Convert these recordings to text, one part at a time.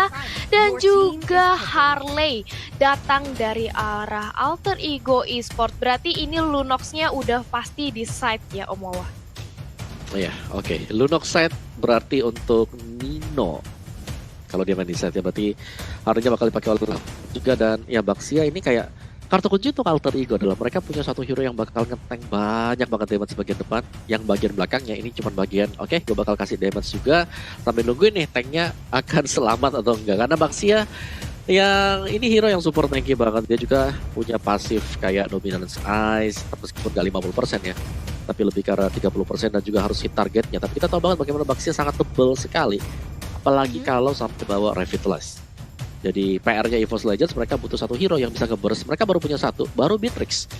Baksya dan juga Harley datang dari arah Alter Ego Esport. Berarti ini Lunox-nya udah pasti di side ya Om Wawa. Iya, oke. Lunox side berarti untuk Nino. Kalau dia main di side ya berarti harusnya bakal dipakai oleh juga. Dan ya Baksya ini kayak kartu kunci untuk Alter Ego adalah mereka punya satu hero yang bakal nge-tank banyak banget damage bagian depan. Yang bagian belakangnya ini cuma bagian, oke, gue bakal kasih damage juga. Sambil nungguin nih tanknya akan selamat atau enggak. Karena Baksya yang ini hero yang super tanky banget. Dia juga punya pasif kayak Dominance Ice, meskipun gak 50% ya. Tapi lebih ke arah 30% dan juga harus hit targetnya. Tapi kita tahu banget bagaimana Baksya sangat tebal sekali. Apalagi kalau sampai bawa Revitalize. Jadi PR-nya EVOS Legends mereka butuh satu hero yang bisa nge-burst. Mereka baru punya satu, baru Beatrix.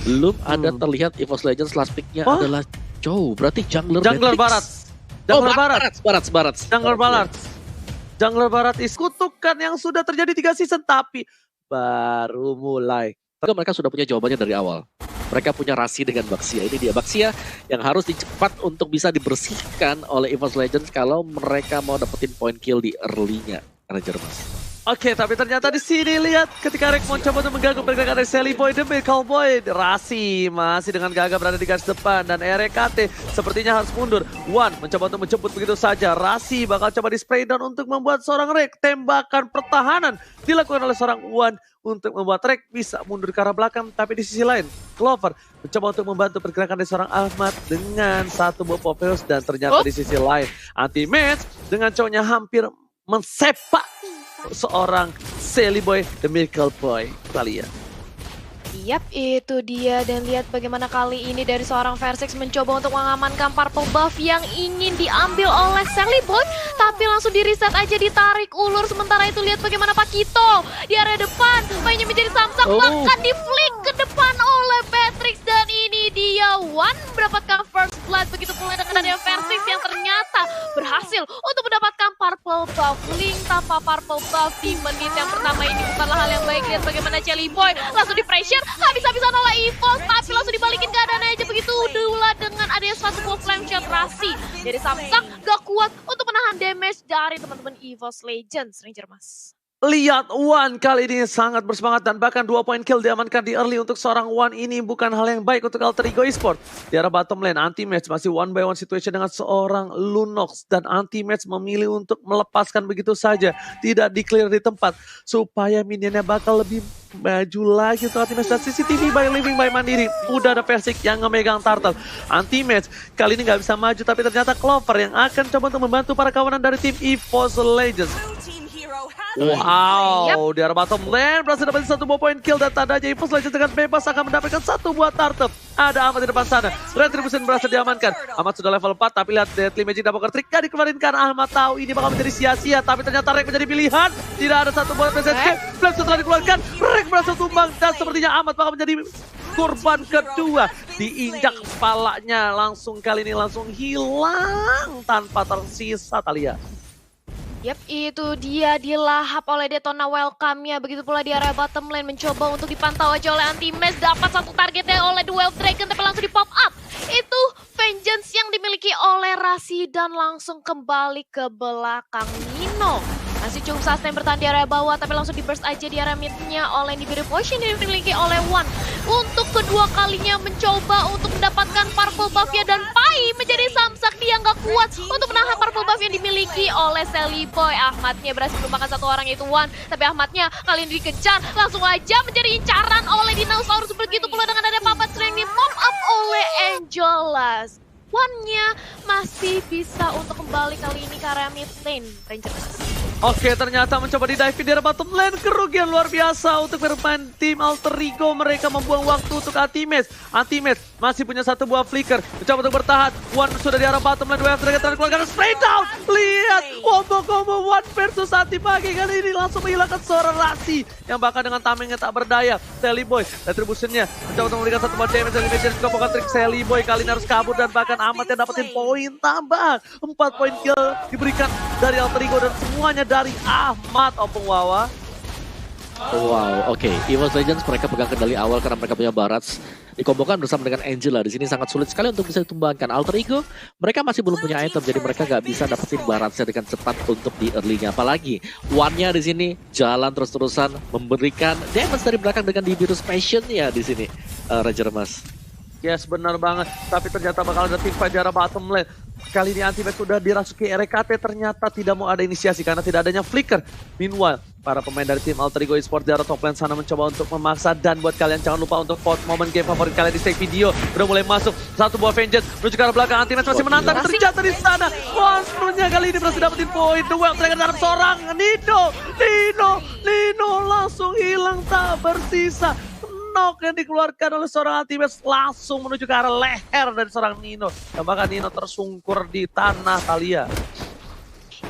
Belum ada terlihat EVOS Legends last pick-nya adalah Joe. Berarti jungler barat. Jungler barat is kutukan yang sudah terjadi 3 season tapi baru mulai. Tapi mereka sudah punya jawabannya dari awal. Mereka punya rasi dengan Baksya. Ini dia Baksya yang harus dicepat untuk bisa dibersihkan oleh EVOS Legends kalau mereka mau dapetin point kill di early-nya. Ranger Mas. Oke, tapi ternyata di sini lihat ketika Rek mau coba untuk mengganggu pergerakan dari Sally Boy, The Miracle Boy, Rasi masih dengan gagah berada di garis depan dan RKT sepertinya harus mundur. Wan mencoba untuk menjemput begitu saja. Rasi bakal coba di spray down untuk membuat seorang Rek tembakan pertahanan dilakukan oleh seorang Wan untuk membuat Rek bisa mundur ke arah belakang. Tapi di sisi lain, Clover mencoba untuk membantu pergerakan dari seorang Ahmad dengan satu buah Popheus dan ternyata di sisi lain anti-match dengan cowoknya hampir mensepak seorang Sally Boy, The Miracle Boy. Kalian. Yap, itu dia. Dan lihat bagaimana kali ini dari seorang Versex mencoba untuk mengamankan purple buff yang ingin diambil oleh Sally Boy. Tapi langsung di reset aja, ditarik ulur. Sementara itu lihat bagaimana Pakito di area depan. Mainnya menjadi Samsak, bahkan di flick ke depan oleh Beatrix. Dan ini dia Wan mendapatkan first blood. Begitu pula dengan ada Versex yang ternyata berhasil untuk mendapatkan purple buff. Link tanpa purple buff di menit yang pertama ini bukanlah hal yang baik. Lihat bagaimana Sally Boy langsung di pressure. Habis-habisan oleh EVOS, tapi langsung dibalikin keadaannya aja begitu. Dula dengan adanya satu buah flame shot Rasi dari Samsak gak kuat untuk menahan damage dari teman-teman EVOS Legends. Ranger Mas. Lihat Wan kali ini sangat bersemangat dan bahkan 2 point kill diamankan di early untuk seorang Wan. Ini bukan hal yang baik untuk Alter Ego Esport. Di arah bottom lane anti-match masih 1-by-1 situation dengan seorang Lunox. Dan anti-match memilih untuk melepaskan begitu saja. Tidak di-clear di tempat. Supaya minionnya bakal lebih maju lagi untuk anti-match. Dan CCTV by Living by Mandiri. Udah ada Versik yang ngemegang Turtle. Anti-match kali ini gak bisa maju. Tapi ternyata Clover yang akan coba untuk membantu para kawanan dari tim EVOS Legends. Wow, di arah bottom lane berhasil dapat satu buah point kill dan tandanya EVOS Legends dengan bebas akan mendapatkan satu buah turtle. Ada Ahmad di depan sana. Retribution berhasil diamankan. Ahmad sudah level 4 tapi lihat Deadly Magic double trick gak dikeluarinkan. Ahmad tahu ini bakal menjadi sia-sia tapi ternyata Rek menjadi pilihan. Tidak ada satu buah PSSK. Flame setelah dikeluarkan. Rek berhasil tumbang dan sepertinya Ahmad bakal menjadi korban kedua. Diinjak kepalanya langsung kali ini langsung hilang tanpa tersisa Talia. Yap, itu dia dilahap oleh Detona Welcome-nya. Begitu pula di area bottom lane mencoba untuk dipantau aja oleh anti-match. Dapat satu targetnya oleh The Wild Dragon tapi langsung di pop up. Itu vengeance yang dimiliki oleh Rasi dan langsung kembali ke belakang Nino. Masih cukup sustain bertahan di area bawah tapi langsung di burst aja di area mid-nya oleh Nibiru Potion yang dimiliki oleh Wan. Untuk kedua kalinya mencoba untuk mendapatkan purple buff-nya dan Pai menjadi Samsak dia nggak kuat untuk menahan purple buff yang dimiliki oleh Sally Boy. Ahmadnya berhasil melupakan satu orang yaitu Wan. Tapi Ahmadnya kali ini dikejar langsung aja menjadi incaran oleh Dinosaurus. Begitu pula dengan ada Papat Strength di pop up oleh Angelas. Wan-nya masih bisa untuk kembali kali ini ke area mid lane. Rangers. Oke, ternyata mencoba di dive di area bottom lane. Kerugian luar biasa untuk bermain tim Alter Ego. Mereka membuang waktu untuk anti-match. Anti-match masih punya satu buah flicker. Mencoba untuk bertahan. Wan sudah di arah bottom lane. Wave Dragon keluarkan straight down. Lihat, combo Wan versus anti-magi kali ini langsung menghilangkan seorang Rasi. Yang bahkan dengan tamengnya tak berdaya. Sally Boy, retributionnya mencoba untuk memberikan satu buah damage. Sally Boy juga bukan trik Sally Boy. Kali ini harus kabur dan bahkan Ahmad yang dapetin poin tambahan. 4 poin kill diberikan dari Alter Ego dan semuanya dari Ahmad. Opung Wawa. Wow, oke. EVOS Legends mereka pegang kendali awal karena mereka punya Barats. Dikombokan bersama dengan Angela. Di sini sangat sulit sekali untuk bisa ditumbangkan. Alter Ego, mereka masih belum punya item, jadi mereka nggak bisa dapetin Baratsnya dengan cepat untuk di early-nya. Apalagi, One-nya di sini jalan terus-terusan memberikan damage dari belakang dengan di virus passion-nya di sini. Ranger Mas. Yes, benar banget. Tapi ternyata bakal ada team fight di arah bottom lane. Kali ini Antimax sudah dirasuki RKT, ternyata tidak mau ada inisiasi karena tidak adanya flicker. Meanwhile, para pemain dari tim Alter Ego Esports di arah top lane sana mencoba untuk memaksa. Dan buat kalian jangan lupa untuk vote momen game favorit kalian di stake video. Udah mulai masuk, satu buah vengeance menuju ke arah belakang. Antimax masih menantang, terjatuh di sana. Monsternya kali ini berhasil dapetin poin. The Well Dragon dalam seorang Nino langsung hilang tak bersisa. Knock yang dikeluarkan oleh seorang Antimax langsung menuju ke arah leher dari seorang Nino. Dan bahkan Nino tersungkur di tanah Thalia.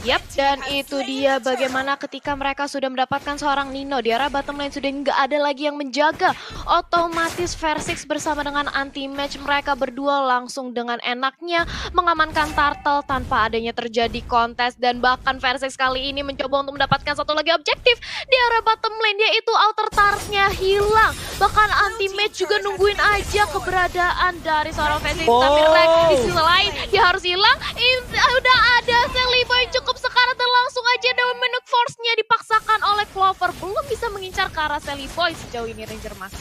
Yap, dan itu dia bagaimana ketika mereka sudah mendapatkan seorang Nino di arah bottom lane sudah nggak ada lagi yang menjaga. Otomatis Versix bersama dengan Anti-Match mereka berdua langsung dengan enaknya mengamankan Turtle tanpa adanya terjadi kontes. Dan bahkan Versix kali ini mencoba untuk mendapatkan satu lagi objektif di arah bottom lane, yaitu Outer Turret-nya hilang. Bahkan Anti-Match juga nungguin aja keberadaan dari seorang Versix. Tapi Rex di sisi lain dia harus hilang. Udah ada Sally Boy cukup sekarat dan langsung aja Dominic Force-nya dipaksakan oleh Clover. Belum bisa mengincar ke arah Sally Boy sejauh ini Ranger Mas.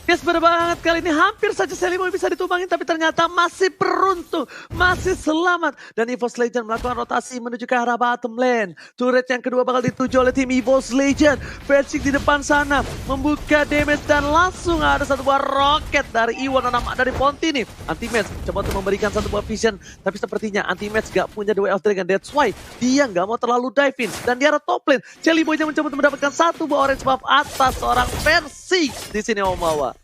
Yes, bener banget. Kali ini hampir saja Sally Boy bisa ditumbangin, tapi ternyata masih beruntung, masih selamat. Dan EVOS Legend melakukan rotasi menuju ke arah bottom lane. Turret yang kedua bakal dituju oleh tim EVOS Legend. Versix di depan sana membuka damage dan langsung ada satu buah roket dari Iwan anak dari Pontini. Anti-Match coba untuk memberikan satu buah vision, tapi sepertinya Anti-Match gak punya The Way of Dragon. That's why dia gak mau terlalu dive in. Dan di arah top lane, Sally Boy mencoba untuk mendapatkan satu buah orange buff atas seorang Versix di sini Omawa.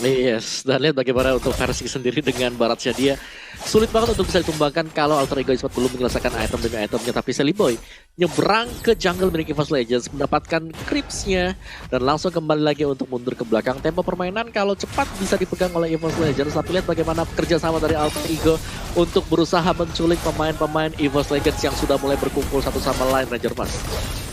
Yes, dan lihat bagaimana untuk Versix sendiri dengan Baratsnya dia. Sulit banget untuk bisa ditumbangkan kalau Alter Ego Esports belum menyelesaikan item demi itemnya. Tapi Sally Boy nyebrang ke jungle milik EVOS Legends, mendapatkan creeps-nya dan langsung kembali lagi untuk mundur ke belakang. Tempo permainan kalau cepat bisa dipegang oleh EVOS Legends. Tapi lihat bagaimana kerjasama dari Alter Ego untuk berusaha menculik pemain-pemain EVOS Legends yang sudah mulai berkumpul satu sama lain, Ranger Mas.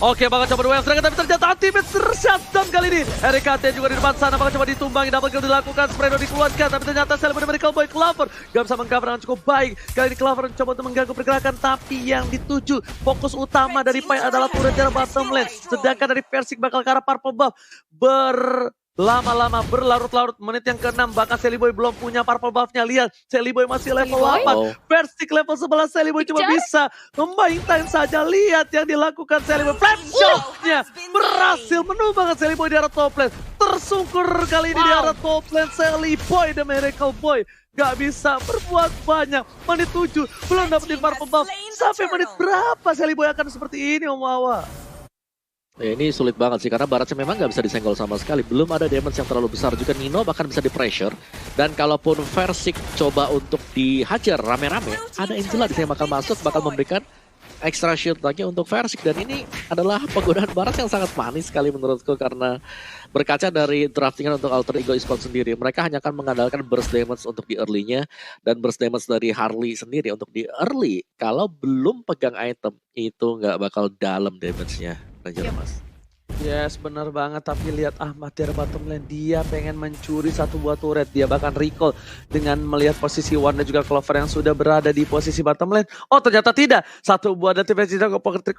Oke, bakal coba dua yang serangan, tapi ternyata Anti-Match tershutdown kali ini. RKT juga di depan sana, bakal coba ditumbangi, double kill dilakukan, Spredo dikeluarkan, tapi ternyata Sally Boy dari Cowboy Clover gak bisa mengcover dengan cukup baik. Kali ini Clover mencoba untuk mengganggu pergerakan, tapi yang dituju fokus utama dari Pai adalah turret jarak bottom lane. Sedangkan dari Versix bakal ke arah purple buff. Lama-lama berlarut-larut, menit yang ke-6 bahkan Sally Boy belum punya purple buff-nya. Lihat, Sally Boy masih level 8, Versix level 11, Sally Boy cuma bisa memaintain saja. Lihat yang dilakukan Sally Boy, flame shot-nya berhasil menumbangkan Sally Boy di arah top lane. Tersungkur kali ini di arah top lane Sally Boy, The Miracle Boy. Gak bisa berbuat banyak, menit 7 belum dapetin purple buff. Sampai menit berapa Sally Boy akan seperti ini Om Wawa? Ya, ini sulit banget sih karena Baratsnya memang nggak bisa disenggol sama sekali. Belum ada damage yang terlalu besar juga. Nino bahkan bisa di pressure. Dan kalaupun Versix coba untuk dihajar rame-rame, ada Angela di sini bakal masuk, bakal memberikan extra shield lagi untuk Versix. Dan ini adalah penggunaan Barats yang sangat manis sekali menurutku karena berkaca dari draftingan untuk Alter Ego Esports sendiri, mereka hanya akan mengandalkan burst damage untuk di early-nya dan burst damage dari Harley sendiri untuk di early. Kalau belum pegang item itu nggak bakal dalam damage-nya. Ranger Mas. Yes, benar banget. Tapi lihat Ahmad dari bottom lane, dia pengen mencuri satu buah turret. Dia bahkan recall dengan melihat posisi Wan dan juga Clover yang sudah berada di posisi bottom lane. Oh, ternyata tidak. Satu buah dan defense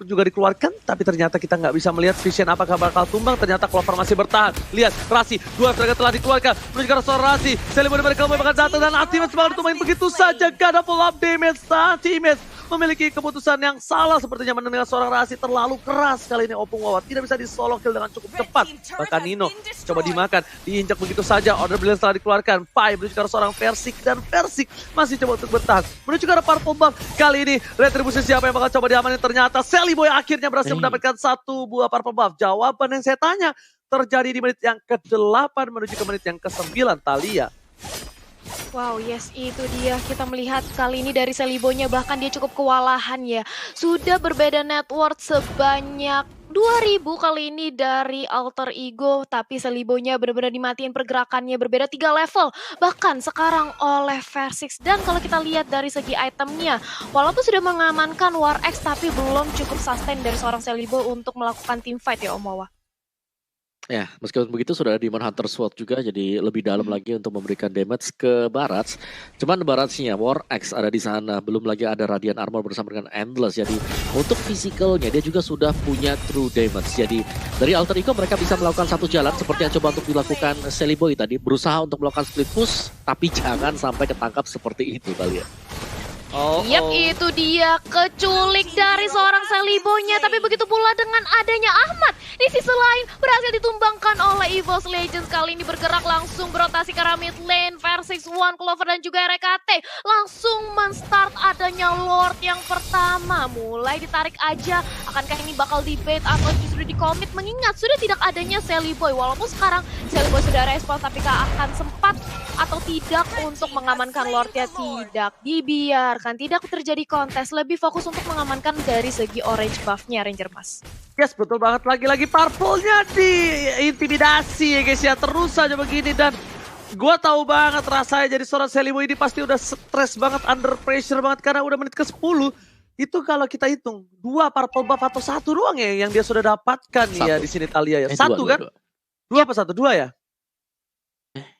juga dikeluarkan. Tapi ternyata kita nggak bisa melihat vision apakah bakal tumbang. Ternyata Clover masih bertahan. Lihat, Rasi, dua striker telah dikeluarkan. Menuju ke arah Rasi. Sally Boy dari Cowboy bakal datang dan Anti-Match bakal ditumbangin begitu saja. Gak ada full up damage. Anti-Match memiliki keputusan yang salah sepertinya mendengar seorang Rasi terlalu keras kali ini Opung Wawa. Tidak bisa di-solo kill dengan cukup cepat. Bahkan Nino coba dimakan, diinjak begitu saja. Order Brilliance telah dikeluarkan. Pai menuju ke arah seorang Versix dan Versix masih coba untuk bertahan. Menuju ke arah purple buff. Kali ini retribusi siapa yang bakal coba diamanin? Ternyata Sally Boy akhirnya berhasil mendapatkan satu buah purple buff. Jawaban yang saya tanya terjadi di menit yang ke-8 menuju ke menit yang ke-9 Thalia. Wow, yes, itu dia. Kita melihat kali ini dari Sally Boy-nya bahkan dia cukup kewalahan ya. Sudah berbeda net worth sebanyak 2000 kali ini dari Alter Ego. Tapi Sally Boy-nya benar-benar dimatiin pergerakannya, berbeda 3 level. Bahkan sekarang oleh Versix. Dan kalau kita lihat dari segi itemnya, walaupun sudah mengamankan War X tapi belum cukup sustain dari seorang Sally Boy untuk melakukan team fight ya Om Wawa. Ya, meskipun begitu sudah ada Demon Hunter Sword juga, jadi lebih dalam lagi untuk memberikan damage ke Barats. Cuman Baratsnya, War Axe ada di sana, belum lagi ada Radiant Armor bersama dengan Endless. Jadi untuk fisikalnya dia juga sudah punya true damage. Jadi dari Alter Ego mereka bisa melakukan satu jalan seperti yang coba untuk dilakukan Sally Boy tadi, berusaha untuk melakukan split push, tapi jangan sampai ketangkap seperti itu kalian. Yap, itu dia keculik dari seorang Salibonya. Tapi begitu pula dengan adanya Ahmad. Di sisi lain berhasil ditumbangkan oleh EVOS Legends. Kali ini bergerak langsung berotasi ke arah mid lane. Versix, One, Clover dan juga RKT. Langsung men-start adanya Lord yang pertama. Mulai ditarik aja. Akankah ini bakal debate atau justru di-commit? Mengingat sudah tidak adanya Sally Boy. Walaupun sekarang Sally Boy sudah respon. Tapi akan sempat atau tidak untuk mengamankan Lordnya? Tidak dibiarkan, tidak terjadi kontes, lebih fokus untuk mengamankan dari segi orange buff-nya Ranger Mas. Yes, betul banget. Lagi-lagi purple-nya diintimidasi ya guys ya. Terus saja begini dan gue tahu banget rasanya jadi seorang Sally Boy ini pasti udah stres banget, under pressure banget karena udah menit ke-10. Itu kalau kita hitung 2 purple buff atau 1 doang ya yang dia sudah dapatkan ya di sini Talia ya. 1 kan? 2 apa 1? 2 ya?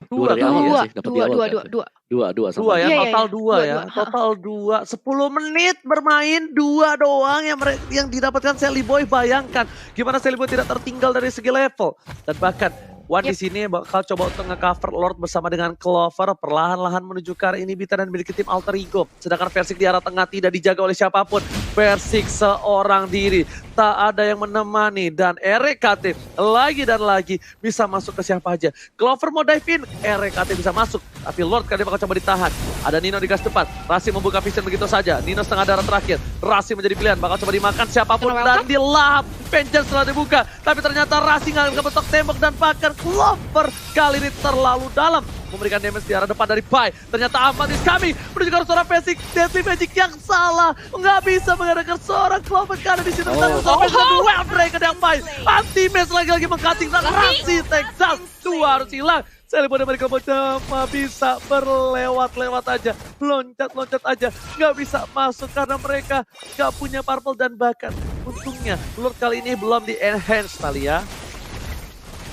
Dua dari awal sih, dapat di awal. Dua sama. Dua ya, total dua ya. Dua. Total 2. 10 menit bermain 2 doang yang didapatkan Sally Boy. Bayangkan gimana Sally Boy tidak tertinggal dari segi level. Dan bahkan One di sini bakal coba untuk nge-cover Lord bersama dengan Clover. Perlahan-lahan menuju ke arah inhibitor dan memiliki tim Alter Ego. Sedangkan Versix di arah tengah tidak dijaga oleh siapapun. Versix seorang diri. Tak ada yang menemani. Dan RKT lagi dan lagi bisa masuk ke siapa aja. Clover mau dive in. RKT bisa masuk. Tapi Lord kali ini bakal coba ditahan. Ada Nino di gas depan. Rasi membuka vision begitu saja. Nino setengah darah terakhir. Rasi menjadi pilihan. Bakal coba dimakan siapapun. Dan dilahap. Vengeance setelah dibuka. Tapi ternyata Rasi nggak kebetok tembok. Dan bahkan Clover kali ini terlalu dalam. Memberikan damage di arah depan dari Pai. Ternyata Ahmad is coming. Menuju ke seorang Versix. Deadly Magic yang salah. Nggak bisa mengadakan seorang Clover. Karena di situ Well Breaker yang Pai. Anti-Maze lagi-lagi mengkating. Dan Rasi Texas. 2 harus hilang. Sally Boy mereka cuma bisa berlewat-lewat aja. Loncat-loncat aja. Nggak bisa masuk karena mereka nggak punya purple. Dan bahkan untungnya Lord kali ini belum di-enhance Talia.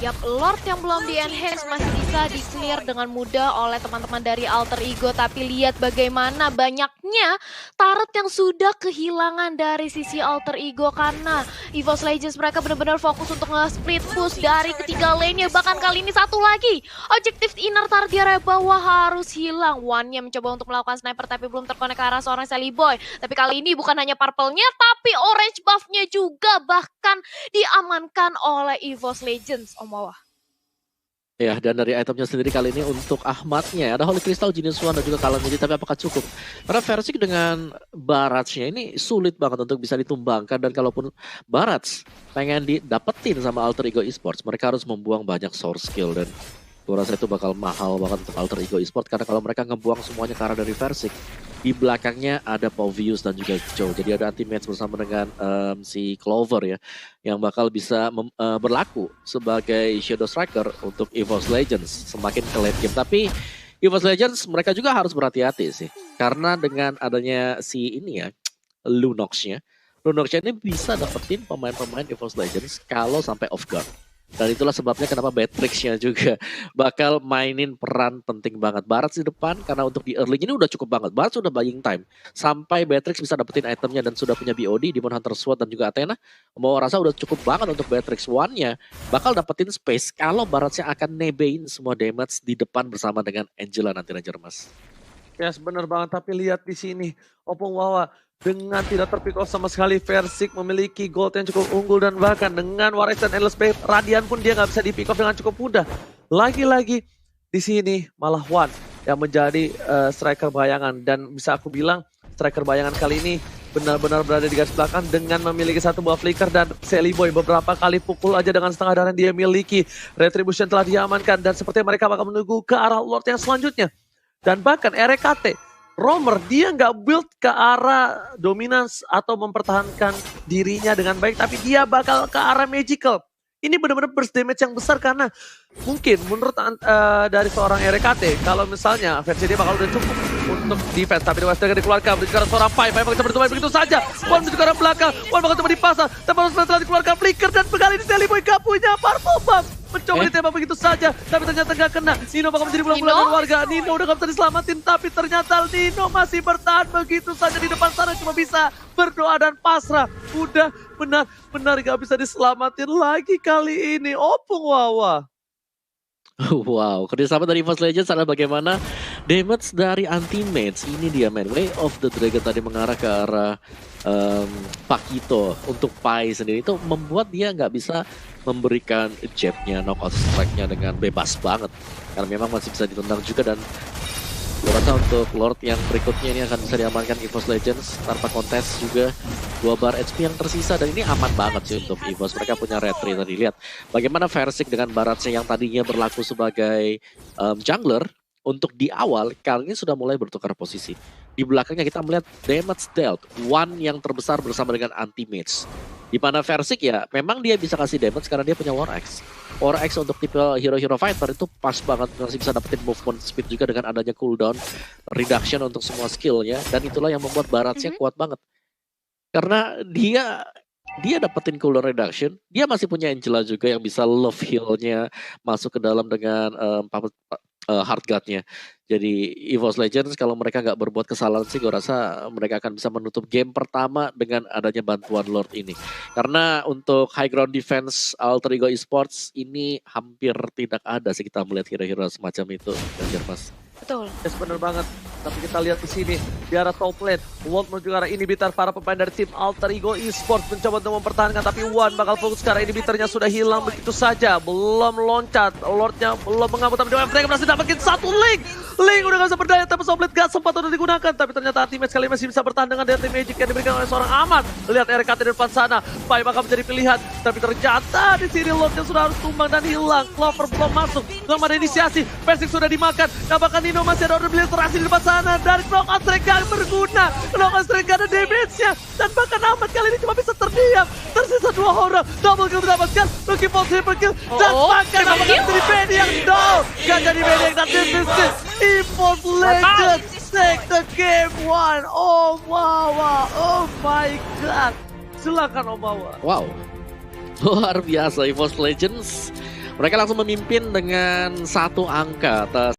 Yap, Lord yang belum di-enhance masih bisa di-clear dengan mudah oleh teman-teman dari Alter Ego. Tapi lihat bagaimana banyaknya turret yang sudah kehilangan dari sisi Alter Ego. Karena EVOS Legends mereka benar-benar fokus untuk nge-split push dari ketiga lane-nya. Bahkan kali ini satu lagi. Objektif inner turret di area bawah harus hilang. One-nya mencoba untuk melakukan sniper tapi belum terkonek ke arah seorang Sally Boy. Tapi kali ini bukan hanya purple-nya tapi orange buff-nya juga bahkan diamankan oleh EVOS Legends. Bawah. Ya, dan dari itemnya sendiri kali ini untuk Ahmadnya ada Holy Crystal, Genius One dan juga Calamity, tapi apakah cukup? Karena Versix dengan Baratsnya ini sulit banget untuk bisa ditumbangkan, dan kalaupun Barats pengen didapetin sama Alter Ego Esports, mereka harus membuang banyak source skill, dan gue rasa itu bakal mahal banget untuk Alter Ego Esports karena kalau mereka ngebuang semuanya ke arah dari Versix, di belakangnya ada Pauvius dan juga Joe. Jadi ada anti-match bersama dengan si Clover ya, yang bakal bisa berlaku sebagai Shadow Striker untuk EVOS Legends semakin ke late game. Tapi EVOS Legends mereka juga harus berhati-hati sih, karena dengan adanya si ini ya, Lunox-nya ini bisa dapetin pemain-pemain EVOS Legends kalau sampai off guard. Dan itulah sebabnya kenapa Beatrix-nya juga bakal mainin peran penting banget. Barats di depan karena untuk di early ini udah cukup banget. Barats sudah buying time sampai Beatrix bisa dapetin itemnya dan sudah punya BOD, Demon Hunter Sword dan juga Athena. Mau rasa udah cukup banget untuk Beatrix. One-nya bakal dapetin space kalau Barats-nya akan nebein semua damage di depan bersama dengan Angela nanti Ranger Mas. Yes, bener banget. Tapi lihat di sini Opung Wawa dengan tidak terpick off sama sekali. Versix memiliki gold yang cukup unggul dan bahkan dengan Waris dan Endless Blade Radiant pun dia nggak bisa di pick off dengan cukup mudah. Lagi-lagi di sini malah One yang menjadi striker bayangan, dan bisa aku bilang striker bayangan kali ini benar-benar berada di garis belakang dengan memiliki satu buah flicker, dan Sally Boy beberapa kali pukul aja dengan setengah darah dia miliki. Retribution telah diamankan dan sepertinya mereka bakal menunggu ke arah Lord yang selanjutnya. Dan bahkan RKT Romer dia nggak build ke arah dominance atau mempertahankan dirinya dengan baik, tapi dia bakal ke arah magical. Ini benar-benar burst damage yang besar karena mungkin menurut dari seorang RKT kalau misalnya versi dia bakal udah cukup untuk defense, tapi West Dragon dikeluarkan menuju ke arah seorang Pai bakal coba ditutup begitu saja. One menuju ke arah belakang, One bakal coba dipasang, tapi setelah dikeluarkan flicker dan kali ini Sally Boy gak punya purple buff. mencoba ditembak begitu saja, tapi ternyata nggak kena. Nino bakal menjadi bulan-bulanan warga. Nino udah nggak bisa diselamatin, tapi ternyata Nino masih bertahan begitu saja di depan sana, cuma bisa berdoa dan pasrah. Udah benar-benar nggak bisa diselamatin lagi kali ini. Opung Wawa. Wow, kerjasama dari EVOS Legends adalah bagaimana damage dari anti-mates. Ini dia man, Way of the Dragon tadi mengarah ke arah Pakito untuk Pai sendiri. Itu membuat dia nggak bisa memberikan jabnya, knockout strike-nya dengan bebas banget. Karena memang masih bisa ditendang juga, dan gue rasa untuk Lord yang berikutnya ini akan bisa diamankan EVOS Legends tanpa kontes juga. 2 bar HP yang tersisa, dan ini aman banget sih untuk EVOS. Mereka punya retry tadi. Lihat bagaimana Versik dengan Baratse yang tadinya berlaku sebagai jungler untuk di awal, kali ini sudah mulai bertukar posisi. Di belakangnya kita melihat damage dealt, one yang terbesar bersama dengan anti-mates. Di mana Versik ya memang dia bisa kasih damage karena dia punya War Axe. War Axe untuk tipe hero-hero fighter itu pas banget, masih bisa dapetin movement speed juga dengan adanya cooldown reduction untuk semua skillnya. Dan itulah yang membuat Baratse kuat banget. Karena dia dapetin cooldown reduction, dia masih punya Angela juga yang bisa love heal-nya masuk ke dalam dengan hard guard-nya. Jadi EVOS Legends kalau mereka nggak berbuat kesalahan sih, gue rasa mereka akan bisa menutup game pertama dengan adanya bantuan Lord ini. Karena untuk high ground defense Alter Ego Esports ini hampir tidak ada sih kita melihat hero-hero semacam itu, Ganjar Mas. Betul. Yes, bener banget. Tapi kita lihat di sini di arah top lane, World menuju ke arah inhibitor. Para pemain dari tim Alter Ego Esports mencoba untuk mempertahankan, tapi One bakal fokus karena inhibitornya sudah hilang begitu saja. Belum loncat, Lordnya belum mengamuk, tapi mereka berhasil dapetin satu link. Link udah gak bisa berdaya, tapi Soblet gak sempat udah digunakan. Tapi ternyata Ultimate kali masih bisa bertahan dengan Dirty Magic yang diberikan oleh seorang Aman. Lihat RKT di depan sana, Pai bakal menjadi pilihan. Tapi ternyata di sini Lordnya sudah harus tumbang dan hilang. Clover belum masuk, belum ada inisiasi. Versik sudah dimakan. Nah bahkan Nino masih ada order berinteraksi di depan sana. Dari knockout strike gak berguna. Knockout strike gak ada damage-nya. Dan bahkan Aman kali ini cuma bisa terdiam. Tersisa 2 orang. Double kill mendapatkan. Lucky Fall triple kill. Dan bahkan Aman jadi Benny yang down. Gak jadi Benny yang down. This is EVOS Legends take the game 1. Oh wow, oh my god. Silakan Om Wawa. Wow, luar biasa EVOS Legends. Mereka langsung memimpin dengan 1 angka atas